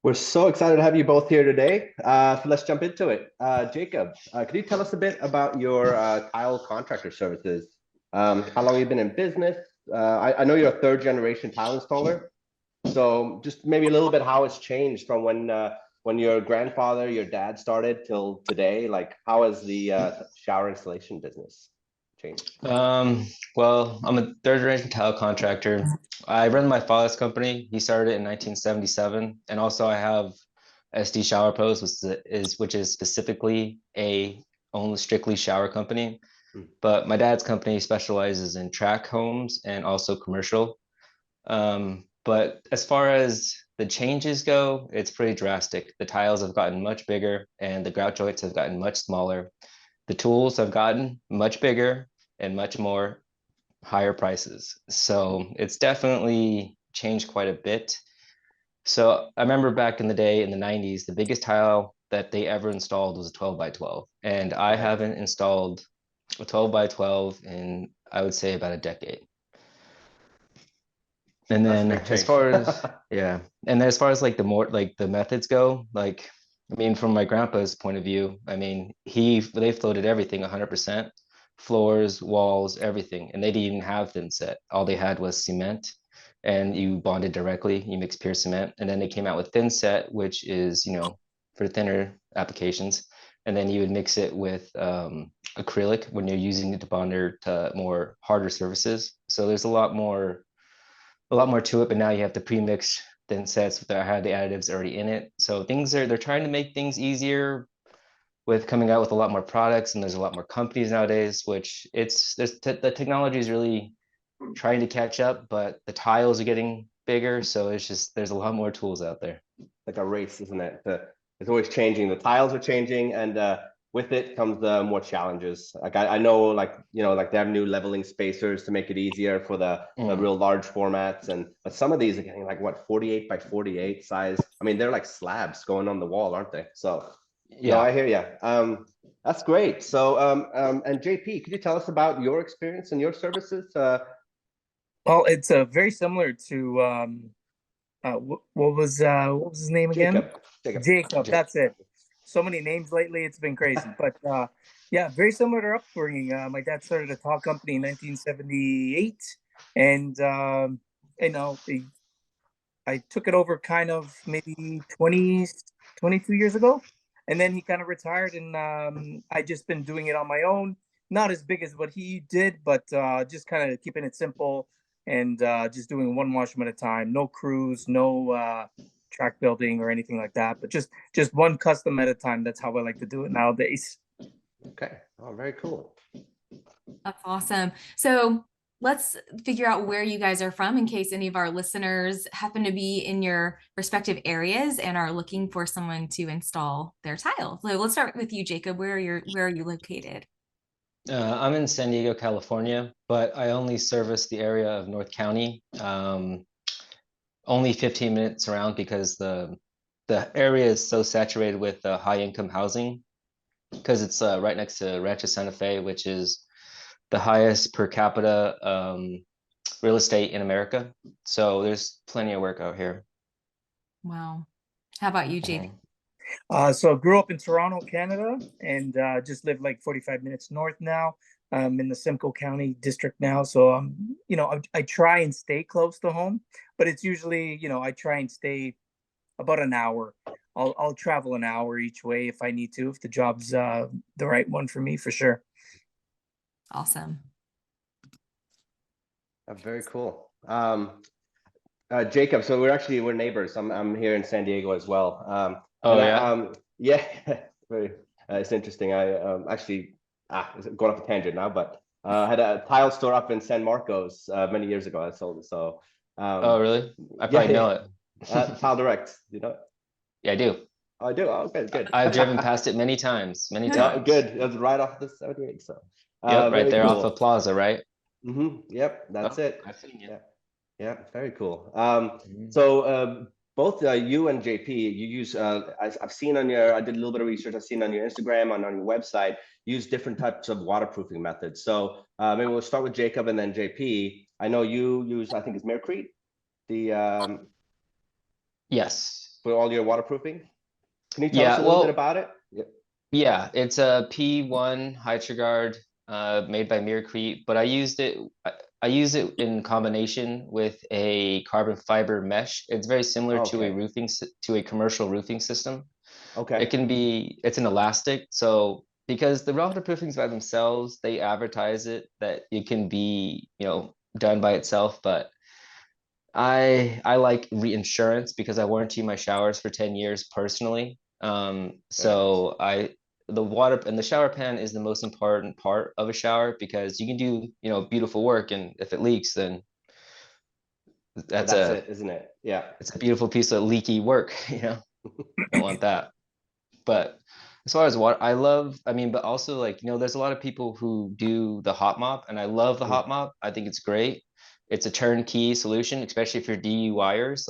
We're so excited to have you both here today. So let's jump into it. Jacob, could you tell us a bit about your tile contractor services? How long have you been in business? I know you're a third generation tile installer. So just maybe a little bit how it's changed from when your grandfather, your dad started till today. Like how has the shower installation business changed? Um, well, I'm a third generation tile contractor. I run my father's company. He started it in 1977. And also I have SD Shower Pros, which is specifically a only strictly shower company. Hmm. But my dad's company specializes in tract homes and also commercial. But as far as the changes go, it's pretty drastic. The tiles have gotten much bigger and the grout joints have gotten much smaller. The tools have gotten much bigger and much more higher prices. So it's definitely changed quite a bit. So I remember back in the day in the 90s, the biggest tile that they ever installed was a 12 by 12. And I Right. haven't installed a 12 by 12 in, I would say, about a decade. And That's a then big as change. far as, yeah, and then as far as like the more like the methods go, like, I mean, from my grandpa's point of view, I mean, they floated everything 100%, floors, walls, everything. And they didn't even have thin set. All they had was cement and you bonded directly, you mix pure cement. And then they came out with thin set, which is, for thinner applications. And then you would mix it with acrylic when you're using it to bonder to more harder surfaces. So there's a lot more to it, but now you have to pre-mix thin sets that have the additives already in it. So they're trying to make things easier with coming out with a lot more products, and there's a lot more companies nowadays, which the technology is really trying to catch up, but the tiles are getting bigger, so there's a lot more tools out there. Like a race, isn't it? It's always changing. The tiles are changing, and with it comes more challenges. Like I know, like like they have new leveling spacers to make it easier for the Mm, real large formats, and but some of these are getting like what 48 by 48 size. I mean, they're like slabs going on the wall, aren't they? So no, yeah. I hear you. That's great. So and JP, could you tell us about your experience and your services? Well, it's very similar to what was his name again? Jacob, Jacob. Jacob. J- That's it. So many names lately, it's been crazy. But yeah, very similar to our upbringing. My dad started a tall company in 1978, and I took it over kind of maybe 22 years ago, and then he kind of retired, and I just been doing it on my own. Not as big as what he did, but just kind of keeping it simple and just doing one washroom at a time. No crews, no track building or anything like that, but just one custom at a time. That's how I like to do it nowadays. Okay. Oh, very cool. That's awesome. So let's figure out where you guys are from in case any of our listeners happen to be in your respective areas and are looking for someone to install their tile. So let's start with you, Jacob. Where are you located? I'm in San Diego, California, but I only service the area of North County. Only 15 minutes around because the area is so saturated with high income housing because it's right next to Rancho Santa Fe, which is the highest per capita real estate in America. So there's plenty of work out here. Wow. How about you, JP? Mhm. So I grew up in Toronto, Canada, and just live like 45 minutes north now. I'm in the Simcoe County district now. So I try and stay close to home, but it's usually, I try and stay about an hour. I'll travel an hour each way if I need to, if the job's the right one for me, for sure. Awesome. Very cool. Jacob, so we're neighbors. I'm here in San Diego as well. Oh yeah. Yeah, very, it's interesting. I actually it's going off a tangent now, but I had a tile store up in San Marcos many years ago. I sold it. So Oh um, really? I yeah, probably know yeah. it. Tile Direct, you know? Yeah, I do. I do. Oh, good, good. I've driven past it many times, many No, times. good. It was right off the 78. So Yep, right very there off of cool. Plaza, right? Yep, that's Oh, it. I've seen you. Yeah. Yeah, very cool. Mhm. So both you and JP, you use I've seen on your I did a little bit of research. I've seen on your Instagram on your website use different types of waterproofing methods. So maybe we'll start with Jacob and then JP. I know you use I think it's Mercury. The Yes. for all your waterproofing? Can you tell us Yeah, a little bit well, about it? Yeah. yeah, it's a P1 HydroGuard made by Miracrete, but I use it in combination with a carbon fiber mesh. It's very similar to a Okay. to a commercial roofing system. Okay. It's an elastic. So because the waterproofings by themselves, they advertise it that it can be, done by itself, but I like reinsurance because I warranty my showers for 10 years personally. Very nice. So the water and the shower pan is the most important part of a shower because you can do, beautiful work, and if it leaks, then Well, that's that's a it, isn't it? Yeah. it's a beautiful piece of leaky work, Don't want that. But as far as what I love, I mean, but also like, there's a lot of people who do the hot mop, and I love the Mm. hot mop. I think it's great. It's a turnkey solution, especially if you're DIYers,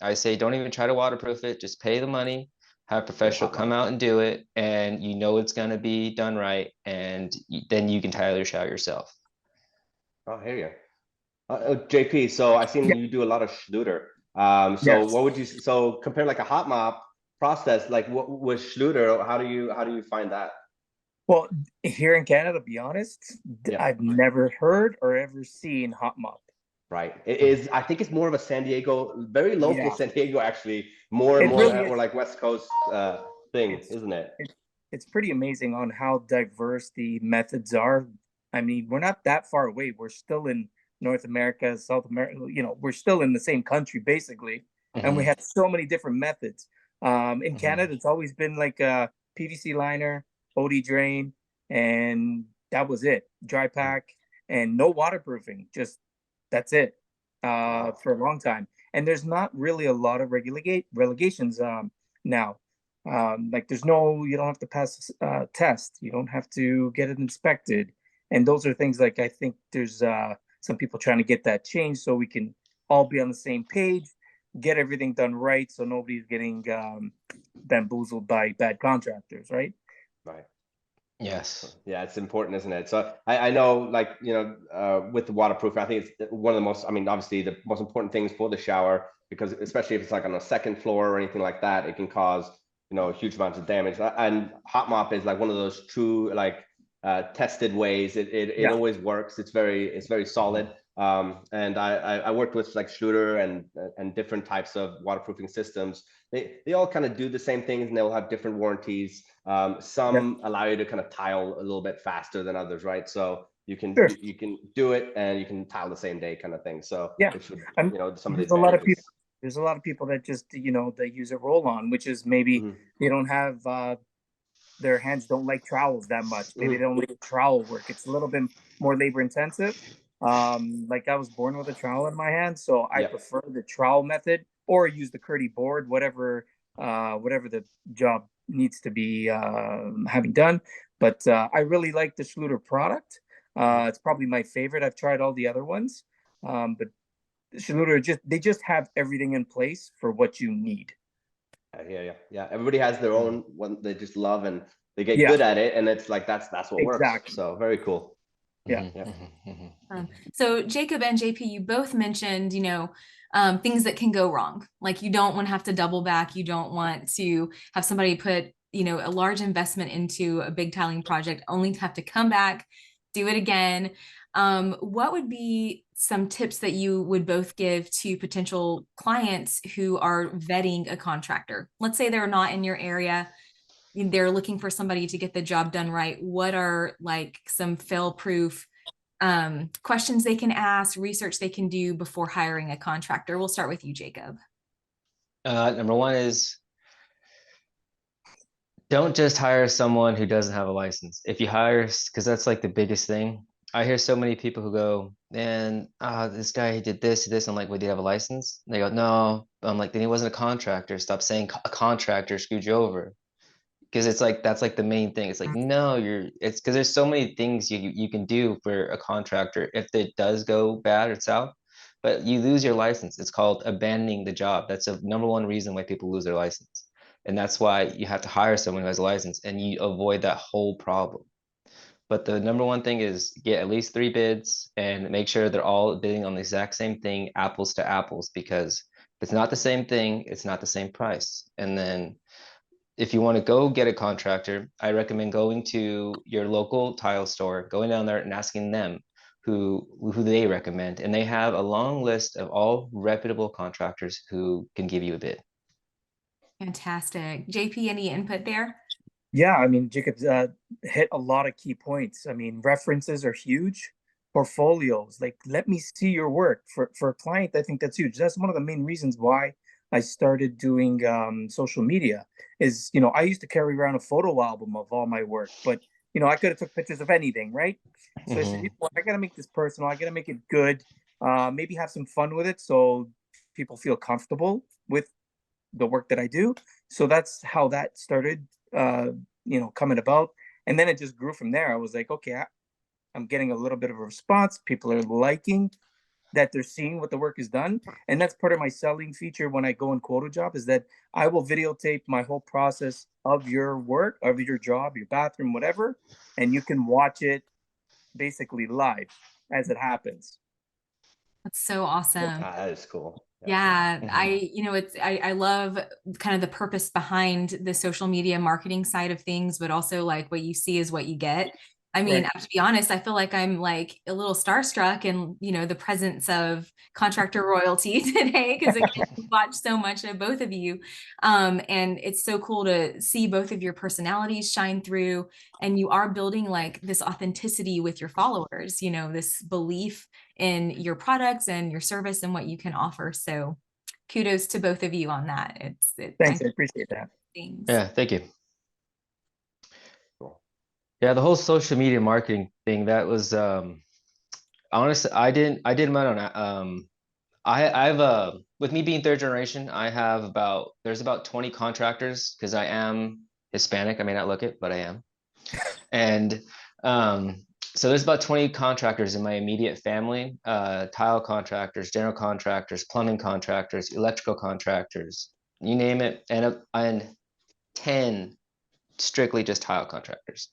I say don't even try to waterproof it. Just pay the money, have a Get a professional hot come mop. out and do it, and it's going to be done right. And then you can tile your shower yourself. Oh, here you. JP, so I seen Yeah. you do a lot of Schluter. So Yes. what would you so compare like a hot mop process, like what with Schluter? How do you find that? Well, here in Canada, to be honest, Yeah, I've never heard or ever seen hot mop. right. It is. I think it's more of a San Diego, very local Yeah, San Diego, actually, more and it more, really or is. like West Coast thing, It's isn't it? it, it's pretty amazing on how diverse the methods are. I mean, we're not that far away. We're still in North America, South America. We're still in the same country basically, and we Mhm, have so many different methods. In mhm. Canada, it's always been like a PVC liner, OD drain, and that was it. Dry pack and no waterproofing. Just that's it Wow. for a long time. And there's not really a lot of relegations now. Like there's no, you don't have to pass a test. You don't have to get it inspected. And those are things like I think there's some people trying to get that changed so we can all be on the same page, get everything done right, so nobody's getting bamboozled by bad contractors, right? Right. Yes. Yeah, it's important, isn't it? So I know, like, with the waterproof, I think it's one of the most, I mean, obviously the most important things for the shower, because especially if it's like on a second floor or anything like that, it can cause, huge amounts of damage. And hot mop is like one of those true, like, tested ways. It Yeah, always works. It's very solid. And I worked with like Schluter and different types of waterproofing systems. They all kind of do the same things, and they'll have different warranties. yeah, Some allow you to kind of tile a little bit faster than others, right? So sure. you can do it and you can tile the same day, kind of thing. So Yeah. which would, And some of the there's a lot of people. advantages. There's a lot of people that just they use a roll on, which is maybe Mhm, they don't have their hands don't like trowels that much. Maybe they mhm. don't like trowel work. It's a little bit more labor intensive. Like I was born with a trowel in my hand, so I Yeah, prefer the trowel method or use the Curdy board, whatever the job needs to be having done. But I really like the Schluter product. mhm. It's probably my favorite. I've tried all the other ones, but Schluter just have everything in place for what you need. Yeah. Everybody has their own one they just love, and they get Yeah, good at it, and it's like that's what works. exactly. So very cool. Yeah. Mhm, Yeah. mhm, mhm, Um, mhm. so Jacob and JP, you both mentioned, things that can go wrong. Like you don't want to have to double back. You don't want to have somebody put, a large investment into a big tiling project only to have to come back, do it again. What would be some tips that you would both give to potential clients who are vetting a contractor? Let's say they're not in your area. They're looking for somebody to get the job done right. What are like some fail-proof questions they can ask, research they can do before hiring a contractor? We'll start with you, Jacob. Number one is don't just hire someone who doesn't have a license. If you hire, because that's like the biggest thing. I hear so many people who go, man, this guy he did this. I'm like, wait, do you have a license? And they go, no. I'm like, then he wasn't a contractor. Stop saying a contractor screwed you over. Because it's like that's like the main thing. It's like, no, it's because there's so many things you can do for a contractor if it does go bad or south, but you lose your license. It's called abandoning the job. That's a number one reason why people lose their license. And that's why you have to hire someone who has a license and you avoid that whole problem. But the number one thing is get at least 3 bids and make sure they're all bidding on the exact same thing, apples to apples, because If it's not the same thing, it's not the same price. And then if you want to go get a contractor, I recommend going to your local tile store, going down there and asking them who they recommend. And they have a long list of all reputable contractors who can give you a bid. Fantastic. JP, any input there? Yeah, I mean, Jacob hit a lot of key points. I mean, references are huge. Portfolios, like, let me see your work. For a client, I think that's huge. That's one of the main reasons why I started doing social media is, I used to carry around a photo album of all my work, but, I could have took pictures of anything, right? So I said, I got to make this personal. I got to make it good. Maybe have some fun with it so people feel comfortable with the work that I do. So that's how that started, coming about. And then it just grew from there. I was like, okay, I'm getting a little bit of a response. People are liking that, they're seeing what the work is done. And that's part of my selling feature when I go and quote a job, is that I will videotape my whole process of your work, of your job, your bathroom, whatever. And you can watch it basically live as it happens. That's so awesome. That is cool. Yeah, I love kind of the purpose behind the social media marketing side of things, but also like what you see is what you get. I mean, Right. to be honest, I feel like I'm like a little starstruck in, the presence of contractor royalty today, because again, we watch so much of both of you. And it's so cool to see both of your personalities shine through, and you are building like this authenticity with your followers, this belief in your products and your service and what you can offer. So kudos to both of you on that. Thanks, I appreciate that. Things. Yeah, thank you. Yeah, the whole social media marketing thing, that was honestly, I did mine on I've with me being third generation, there's about 20 contractors, because I am Hispanic. I may not look it, but I am. And so there's about 20 contractors in my immediate family, tile contractors, general contractors, plumbing contractors, electrical contractors, you name it, and 10 strictly just tile contractors.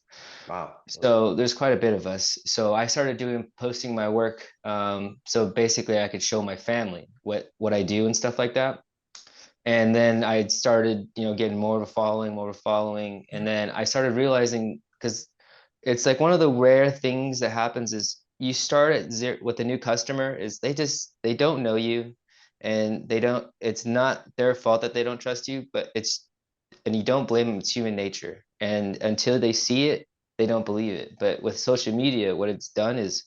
Wow. So there's quite a bit of us. So I started posting my work. So basically I could show my family what I do and stuff like that. And then I started, getting more of a following. And then I started realizing, because it's like one of the rare things that happens is you start at zero with a new customer, is they don't know you, and it's not their fault that they don't trust you, and you don't blame them, it's human nature. And until they see it, they don't believe it. But with social media, what it's done is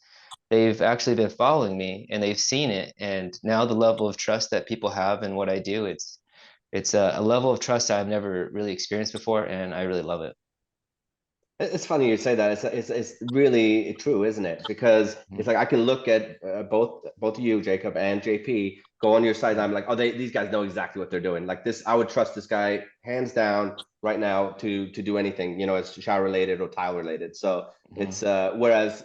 they've actually been following me and they've seen it. And now the level of trust that people have in what I do, it's a level of trust I've never really experienced before, and I really love it. It's funny you say that. It's really true, isn't it? Because it's like I can look at both of you, Jacob and JP, go on your site, and I'm like, oh, these guys know exactly what they're doing. Like this, I would trust this guy hands down right now to do anything, it's shower related or tile related. So it's whereas,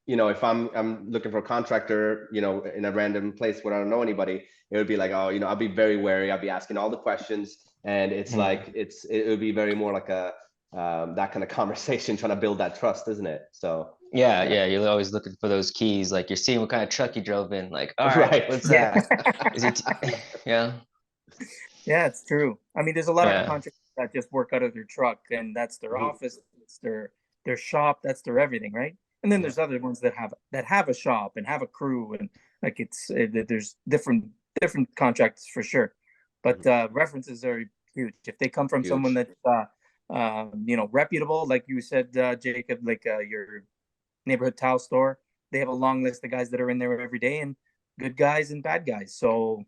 if I'm looking for a contractor, in a random place where I don't know anybody, it would be like, oh, I'll be very wary. I'll be asking all the questions, and it's like it would be very more like a that kind of conversation, trying to build that trust, isn't it? So yeah, you're always looking for those keys, like you're seeing what kind of truck you drove in, like, all right, what's that? Is it yeah It's true. I mean, there's a lot of yeah contractors that just work out of their truck, and that's their office, it's their shop, that's their everything, right? And then there's other ones that have a shop and have a crew, and like there's different contracts for sure. But references are huge. If they come from someone that's reputable, like you said, Jacob, like your neighborhood tile store, they have a long list of guys that are in there every day, and good guys and bad guys. So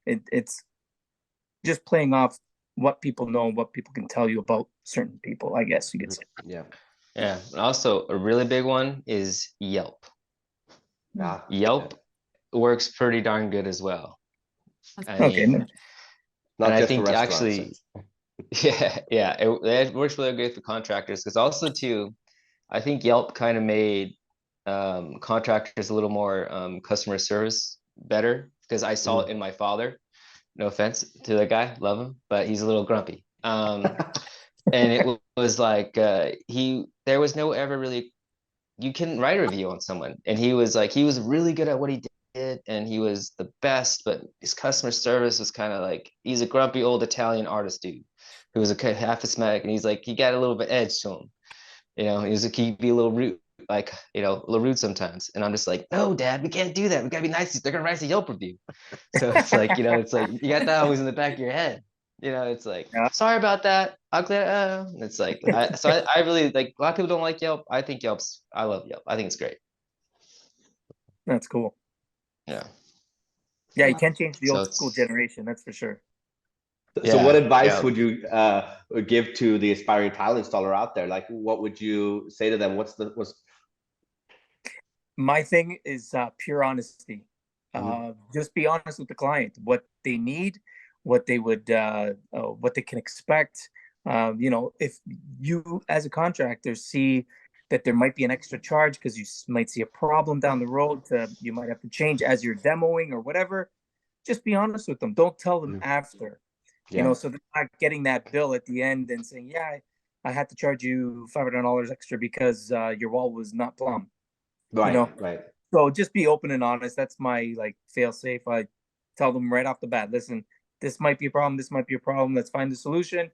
it's just playing off what people know, what people can tell you about certain people, I guess you could say. Yeah. And also a really big one is Yelp. Yelp works pretty darn good as well. I mean, not and just I think for actually it works really good for contractors, because also too, I think Yelp kind of made contractors a little more customer service better, because I saw it in my father. No offense to the guy, love him, but he's a little grumpy. And it was like there was no ever really, you couldn't write a review on someone, and he was really good at what he did. and he was the best, but his customer service was kind of like, he's a grumpy old Italian artist dude who was a half Hispanic, and he's like, he got a little bit edge to him. He'd be a little rude, like, a little rude sometimes. And I'm just like, no, Dad, we can't do that. We gotta be nice. They're gonna write a Yelp review. So it's like, it's like you got that always in the back of your head. It's like, Yeah. sorry about that. I'll clear. It's like, I really like. A lot of people don't like Yelp. I think I love Yelp. I think it's great. That's cool. Yeah. Yeah, you can't change the So old school generation, that's for sure. So what advice yeah. would you give to the aspiring tile installer out there? Like, what would you say to them? What's My thing is pure honesty. Just be honest with the client, what they need, what they would, what they can expect. If you as a contractor see that there might be an extra charge because you might see a problem down the road, you might have to change as you're demoing or whatever, just be honest with them. Don't tell them after. So they're not getting that bill at the end and saying, yeah, I had to charge you $500 extra because your wall was not plumb. right? Right. So just be open and honest. That's my fail safe. I tell them right off the bat, listen, this might be a problem. This might be a problem. Let's find the solution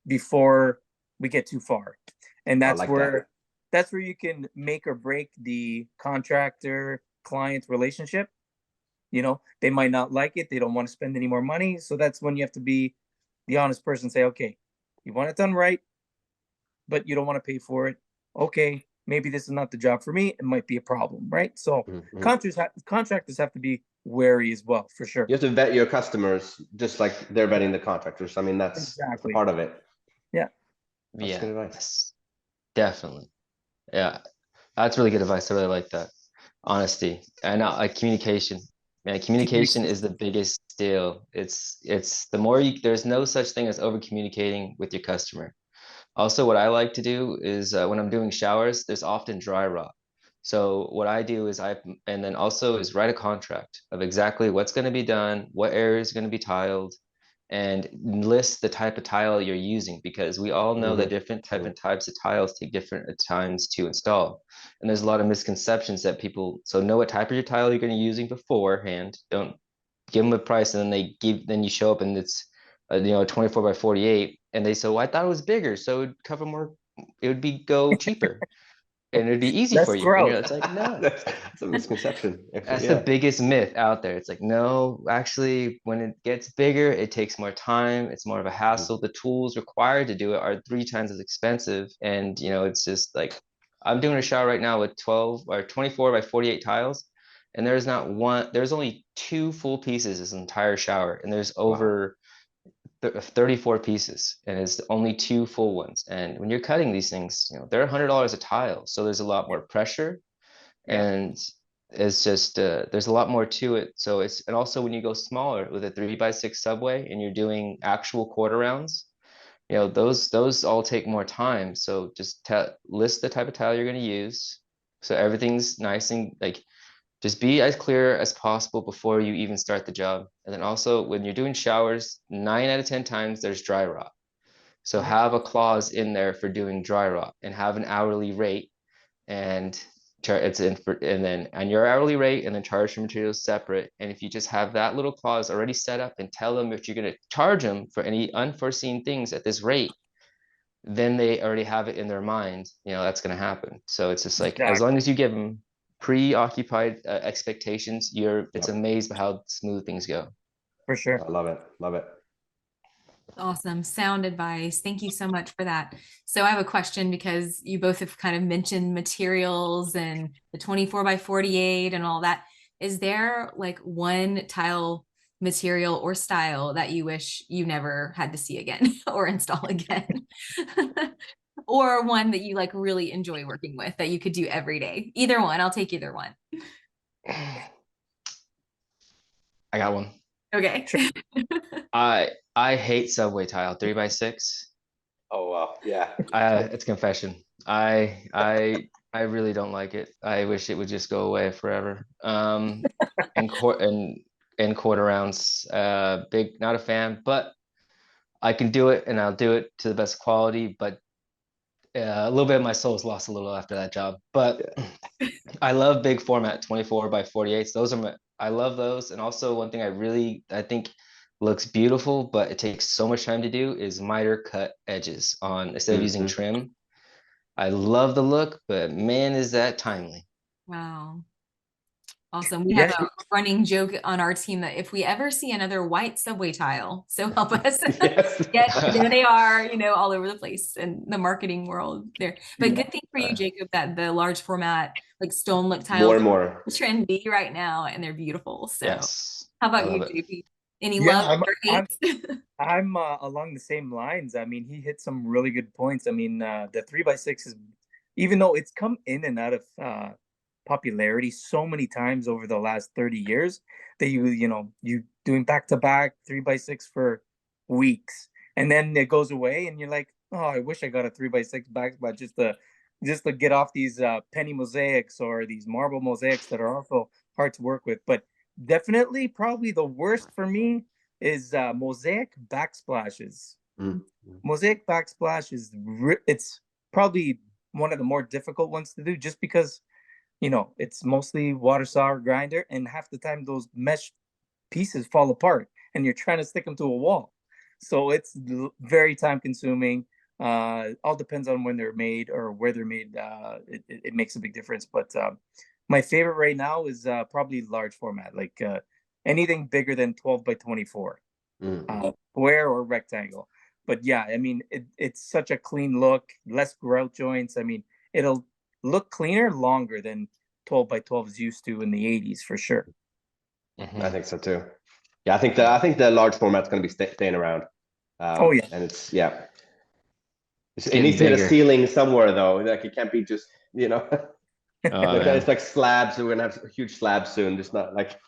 before we get too far. And that's where you can make or break the contractor client relationship. They might not like it. They don't want to spend any more money. So that's when you have to be the honest person. Say, okay, you want it done right, but you don't want to pay for it. Okay, maybe this is not the job for me. It might be a problem, right? So contractors have to be wary as well, for sure. You have to vet your customers just like they're vetting the contractors. I mean, that's exactly part of it. Yeah. That's good advice. Definitely. Yeah. That's really good advice. I really like that. Honesty and communication. Man, communication is the biggest deal. It's the more there's no such thing as over communicating with your customer. Also, what I like to do is when I'm doing showers, there's often dry rot. So what I do is and then also is write a contract of exactly what's going to be done, what area is going to be tiled, and list the type of tile you're using, because we all know that different types of tiles take different times to install. And there's a lot of misconceptions that people, so know what type of your tile you're going to be using beforehand. Don't give them a price and then you show up and it's 24 by 48 and they say, well, I thought it was bigger, so it would cover more, it would go cheaper and it'd be easy for you. And it's like, no, that's a misconception. That's the biggest myth out there. It's like, no, actually, when it gets bigger, it takes more time. It's more of a hassle. The tools required to do it are 3 times as expensive. And, it's just like, I'm doing a shower right now with 12 or 24 by 48 tiles. And there's only 2 full pieces this entire shower. And there's over 34 pieces, and it's only 2 full ones. And when you're cutting these things, they're $100 a tile. So there's a lot more pressure. And it's just there's a lot more to it. So and also when you go smaller with a 3x6 subway and you're doing actual quarter rounds, those all take more time. So just list the type of tile you're going to use, so everything's nice and just be as clear as possible before you even start the job. And then also when you're doing showers, 9 out of 10 times there's dry rot. So have a clause in there for doing dry rot and have an hourly rate, and your hourly rate, and then charge for materials separate. And if you just have that little clause already set up and tell them if you're going to charge them for any unforeseen things at this rate, then they already have it in their mind, that's going to happen. So it's just like, as long as you give them preoccupied expectations, it's amazed by how smooth things go. For sure. I love it. Awesome. Sound advice. Thank you so much for that. So I have a question, because you both have kind of mentioned materials and the 24 by 48 and all that. Is there one tile material or style that you wish you never had to see again or install again? Or one that you really enjoy working with that you could do every day? Either one. I'll take either one. I got one. Okay. I hate subway tile 3x6. Oh wow, yeah. It's a confession. I really don't like it. I wish it would just go away forever. And quarter rounds, not a fan, but I can do it, and I'll do it to the best quality. But a little bit of my soul was lost a little after that job. But I love big format 24 by 48s. I love those. And also one thing I think looks beautiful, but it takes so much time to do is miter cut edges on instead of using Mhm. trim. I love the look, but man, is that timely. Wow. Awesome. We have Yeah, a running joke on our team that if we ever see another white subway tile, so help us. Yes. Yet there they are, all over the place in the marketing world there. But yeah. good thing for you, Jacob, that the large format, like stone look More tiles and are more. trendy right now and they're beautiful. So Yes, how I about you, love it. JP? Any Yeah, love or hate? I'm along the same lines. I mean, he hit some really good points. I mean, the 3x6 is, even though it's come in and out of popularity so many times over the last 30 years, that you doing back to back 3x6 for weeks, and then it goes away, and you're like, oh, I wish I got a 3x6 back, but just to get off these penny mosaics or these marble mosaics that are also hard to work with. But definitely, probably the worst for me is mosaic backsplashes. Mhm. Mosaic backsplash it's probably one of the more difficult ones to do, just because it's mostly water sour grinder, and half the time those mesh pieces fall apart, and you're trying to stick them to a wall. So it's very time consuming. All depends on when they're made or where they're made. It makes a big difference. But my favorite right now is probably large format, like anything bigger than 12 by 24, Mhm. square or rectangle. But yeah, I mean, it's such a clean look, less grout joints. I mean, it'll look cleaner longer than 12 by 12s used to in the 80s for sure. I think so too. Yeah, I think the large format's going to be staying around. Oh yeah. And it It's needs getting to hit a bigger. ceiling somewhere though. Like it can't be just Oh like it's man. like slabs. We're gonna have huge slabs soon. Just not like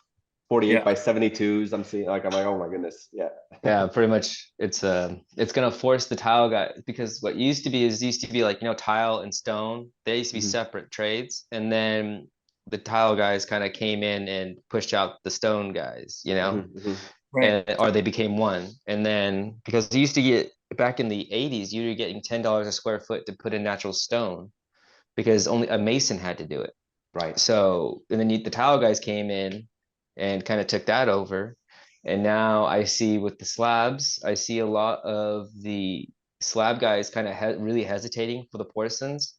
48 Yeah. by 72s. I'm like, oh my goodness. Yeah. Yeah, pretty much it's gonna force the tile guy because what used to be like, tile and stone, they used to be Mhm. separate trades. And then the tile guys kind of came in and pushed out the stone guys, Mhm. Mhm. Right. and or they became one. And then because you used to get back in the 80s, you were getting $10 a square foot to put in natural stone because only a mason had to do it. Right. So, and then the tile guys came in and kind of took that over. And now I see with the slabs, I see a lot of the slab guys kind of really hesitating for the porcelains.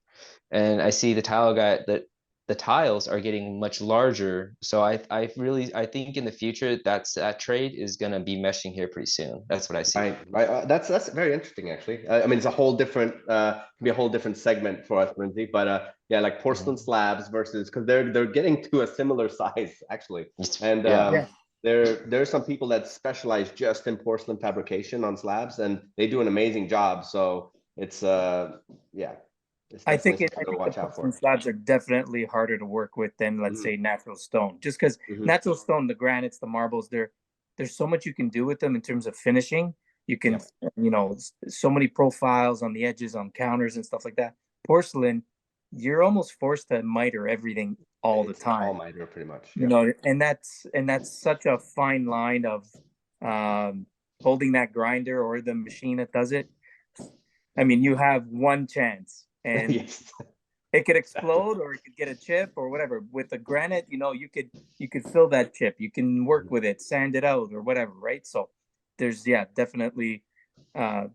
And I see the tile guy that the tiles are getting much larger. So I think in the future that trade is gonna be meshing here pretty soon. That's what I see. Right, right. That's very interesting, actually. I mean, it's a whole different, can be a whole different segment for us, Lindsay. But yeah, like porcelain slabs versus because they're getting to a similar size, actually. And Yeah. Yeah. there's some people that specialize just in porcelain fabrication on slabs, and they do an amazing job. So it's yeah, it's definitely I something to think the watch out porcelain for. slabs are definitely harder to work with than, let's Mhm. say, natural stone. Just because Mhm. natural stone, the granites, the marbles, there's so much you can do with them in terms of finishing. You can, Yep. so many profiles on the edges, on counters and stuff like that. Porcelain, you're almost forced to miter everything all the It's all time. miter pretty much. Yeah. And that's such a fine line of um, holding that grinder or the machine that does it. I mean, you have one chance, and Yes. it could Exactly. explode or it could get a chip or whatever. With the granite, you could fill that chip. You can work with it, sand it out or whatever, right? So there's definitely uh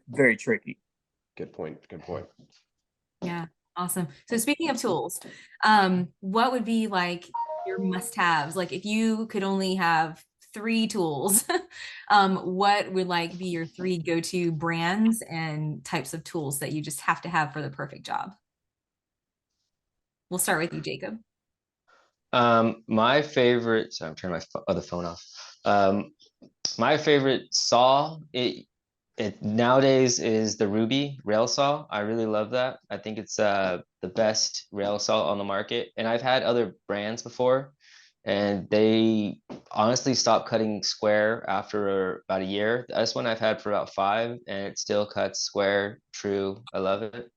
very tricky. Good point. Good point. Yeah, awesome. So speaking of tools, what would be like your must-haves? Like if you could only have three tools, what would like be your three go-to brands and types of tools that you just have to have for the perfect job? We'll start with you, Jacob. My favorite, so I'm turning my other phone off. My favorite saw, it nowadays is the Ruby rail saw. I really love that. I think it's the best rail saw on the market. And I've had other brands before, and they honestly stopped cutting square after about a year. This one I've had for about 5, and it still cuts square, true. I love it.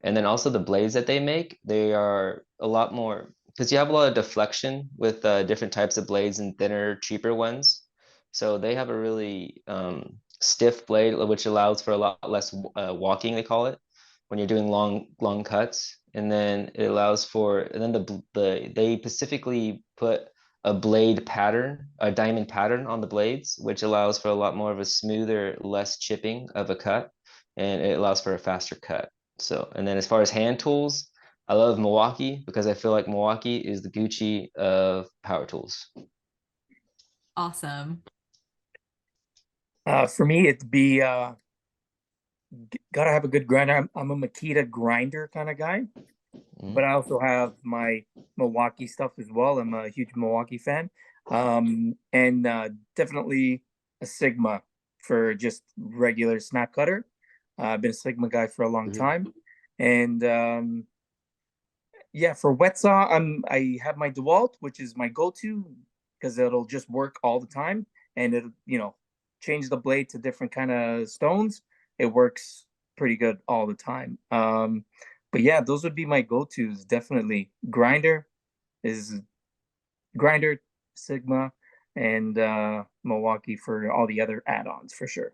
And then also the blades that they make, they are a lot more because you have a lot of deflection with different types of blades and thinner, cheaper ones. So they have a really stiff blade, which allows for a lot less walking, they call it, when you're doing long cuts. And then it allows for, and then they specifically put a blade pattern, a diamond pattern on the blades, which allows for a lot more of a smoother, less chipping of a cut, and it allows for a faster cut. So, and then as far as hand tools, I love Milwaukee because I feel like Milwaukee is the Gucci of power tools. Awesome. For me, it'd be gotta have a good grinder. I'm a Makita grinder kind of guy, but I also have my Milwaukee stuff as well. I'm a huge Milwaukee fan. And definitely a Sigma for just regular snap cutter. I've been a Sigma guy for a long time. And yeah, for wet saw, I have my DeWalt, which is my go-to because it'll just work all the time, and it'll, you know, change the blade to different kind of stones. It works pretty good all the time. But yeah, those would be my go-tos. Definitely grinder, Sigma, and Milwaukee for all the other add-ons for sure.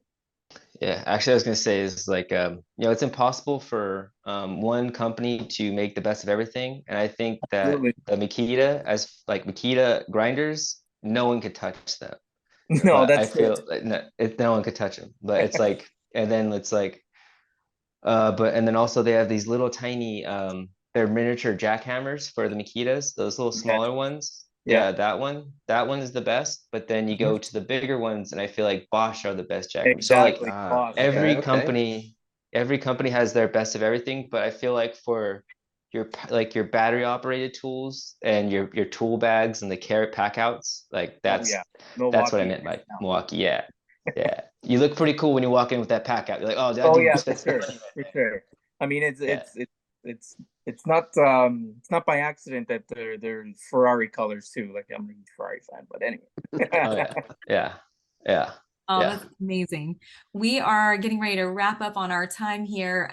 Yeah, actually, I was gonna say is like you know, it's impossible for one company to make the best of everything, and I think that Absolutely. the Makita, as like Makita grinders, no one could touch them. No, But I that's true. feel like no one could touch them. But it's like, and then it's like, but and then also they have these little tiny they're miniature jackhammers for the Makitas, those little smaller ones. Yeah. Yeah, that one is the best. But then you go to the bigger ones, and I feel like Bosch are the best jackhammers. So like Exactly. Boss. every okay. every company has their best of everything. But I feel like for like your battery operated tools and your tool bags and the carrot pack outs, like Oh yeah. that's what I Milwaukee. meant by Milwaukee. Yeah. Yeah. You look pretty cool when you walk in with that pack out. You're like, oh, that Oh dude yeah, for respects sure. me. For sure. I mean, Yeah. it's not by accident that they're Ferrari colors too. Like I'm a huge Ferrari fan, but anyway. Oh yeah. Yeah. Yeah. Oh, Yeah. that's amazing. We are getting ready to wrap up on our time here.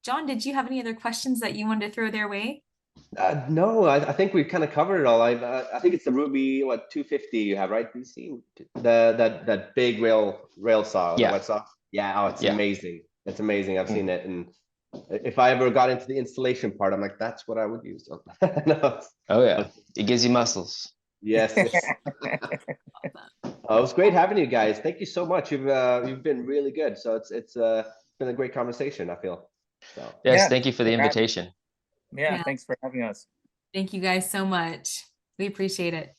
John, did you have any other questions that you wanted to throw their way? No, I think we've kind of covered it all. I think it's the Ruby, what, 250 you have, right? DC, that big rail saw, the Yeah. wet saw. Yeah, oh, it's Yeah. amazing. It's amazing. I've seen it, and if I ever got into the installation part, I'm like, that's what I would use. No, Oh yeah. It gives you muscles. yes, yes. Oh, it was great having you guys. Thank you so much. You've been really good. So it's been a great conversation, I feel. So Yes, Yeah, thank you for the for having- invitation. yeah, Yeah. thanks for having us. Thank you guys so much. We appreciate it.